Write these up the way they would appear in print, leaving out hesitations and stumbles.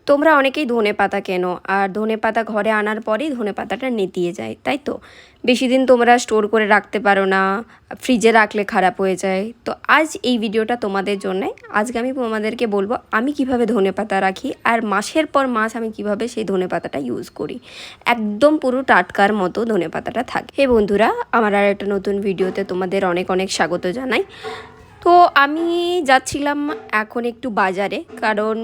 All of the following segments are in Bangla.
তোমরা অনেকেই ধনেপাতা কেনো আর ধনেপাতা ঘরে আনার পরেই ধনেপাতাটা নেতিয়ে যায়, তাই তো? বেশি দিন তোমরা স্টোর করে রাখতে পারো না, ফ্রিজে রাখলে খারাপ হয়ে যায়। তো আজ এই ভিডিওটা তোমাদের জন্যে। আজকে আমি তোমাদেরকে বলবো আমি কিভাবে ধনেপাতা রাখি আর মাসের পর মাস আমি কিভাবে সেই ধনেপাতাটা ইউজ করি। একদম পুরো টাটকার মতো ধনেপাতাটা থাকে। হে বন্ধুরা, আমার আর একটা নতুন ভিডিওতে তোমাদের অনেক অনেক স্বাগত জানাই। তো আমি যাচ্ছিলাম এখন একটু বাজারে, কারণ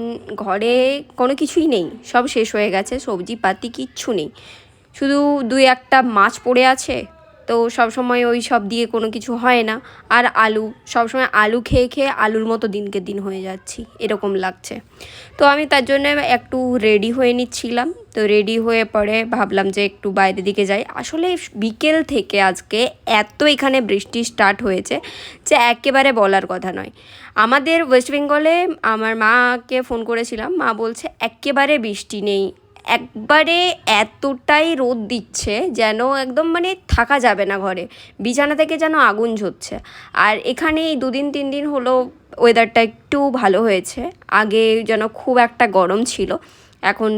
ঘরে কোনো কিছুই নেই, সব শেষ হয়ে গেছে, সবজিপাতি কিচ্ছু নেই, শুধু দুই একটা মাছ পড়ে আছে। তো সব সময় ওই সব দিয়ে কোনো কিছু হয় না। আর আলু, সব সময় আলু খেয়ে খেয়ে আলুর মতো দিনকে দিন হয়ে যাচ্ছি, এরকম লাগছে। তো আমি তার জন্য একটু রেডি হয়ে নিচ্ছিলাম। তো রেডি হয়ে পরে ভাবলাম যে একটু বাইরের দিকে যাই। আসলে বিকেল থেকে আজকে এত এখানে বৃষ্টি স্টার্ট হয়েছে যে একেবারে বলার কথা নয়। আমাদের ওয়েস্ট বেঙ্গলে আমার মাকে ফোন করেছিলাম, মা বলছে একেবারে বৃষ্টি নেই, একবারে এতটাই রোদ দিচ্ছে যেন একদম মানে থাকা যাবে না ঘরে, বিছানা থেকে যেন আগুন ঝরছে। আর এখানে এই 2-3 দিন হলো ওয়েদারটা একটু ভালো হয়েছে। আগে যেন খুব একটা গরম ছিল, এখন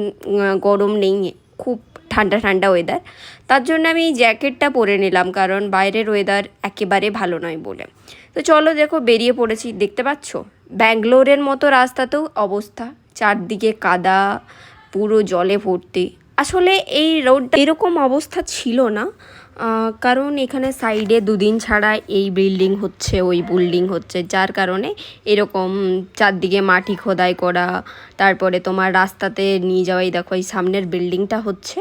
গরম নেই, খুব ঠান্ডা ঠান্ডা ওয়েদার। তার জন্য আমি এই জ্যাকেটটা পরে নিলাম, কারণ বাইরের ওয়েদার একেবারে ভালো নয় বলে। তো চলো দেখো, বেরিয়ে পড়েছি। দেখতে পাচ্ছ ব্যাঙ্গালোরের মতো রাস্তাতেও অবস্থা, চারদিকে কাদা, পুরো জলে ভর্তি। আসলে এই রোডটা এরকম অবস্থা ছিল না, কারণ এখানে সাইডে 2 দিন ছাড়া এই বিল্ডিং হচ্ছে, ওই বিল্ডিং হচ্ছে, যার কারণে এরকম চারদিকে মাটি খোদাই করা। তারপরে তোমার রাস্তাতে নিয়ে যাওয়াই, দেখো এই সামনের বিল্ডিংটা হচ্ছে,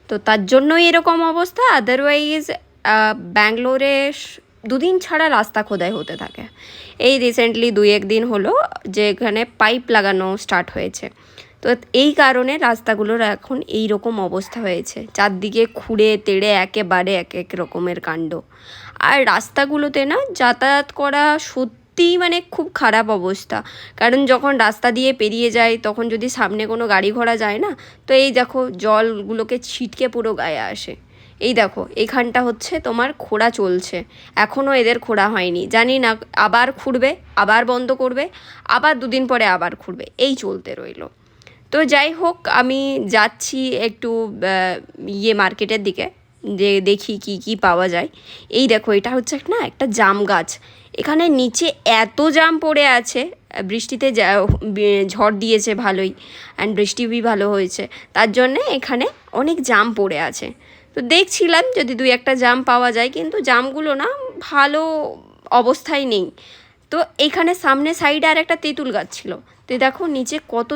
তো তার জন্যই এরকম অবস্থা। আদারওয়াইজ ব্যাঙ্গালোরে 2 দিন ছাড়া রাস্তা খোদাই হতে থাকে। এই রিসেন্টলি 2-1 দিন হলো যে এখানে পাইপ লাগানো স্টার্ট হয়েছে। তো এই কারণে রাস্তাগুলোর এখন এই রকম অবস্থা হয়েছে, চারদিকে খুঁড়ে তেড়ে একেবারে এক এক রকমের কাণ্ড। আর রাস্তাগুলোতে না যাতায়াত করা সত্যিই মানে খুব খারাপ অবস্থা, কারণ যখন রাস্তা দিয়ে পেরিয়ে যায় তখন যদি সামনে কোনো গাড়ি ঘোড়া যায় না, তো এই দেখো জলগুলোকে ছিটকে পুরো গায়ে আসে। এই দেখো এখানটা হচ্ছে তোমার খোঁড়া চলছে, এখনও এদের খোঁড়া হয়নি, জানি না আবার খুঁড়বে, আবার বন্ধ করবে, আবার 2 দিন পরে আবার খুঁড়বে, এই চলতে রইলো। তো যাই হোক, আমি যাচ্ছি একটু মার্কেটের দিকে, যে দেখি কি কি পাওয়া যায়। এই দেখো এটা হচ্ছে একটা জাম গাছ, এখানে নিচে এত জাম পড়ে আছে। বৃষ্টিতে ঝড় দিয়েছে ভালোই, অ্যান্ড বৃষ্টিও ভালো হয়েছে, তার জন্যে এখানে অনেক জাম পড়ে আছে। তো দেখছিলাম যদি 2-1 জাম পাওয়া যায়, কিন্তু জামগুলো না ভালো অবস্থায় নেই। তো এখানে সামনে সাইডে আর একটা তেঁতুল গাছ ছিল, তো দেখো নিচে কত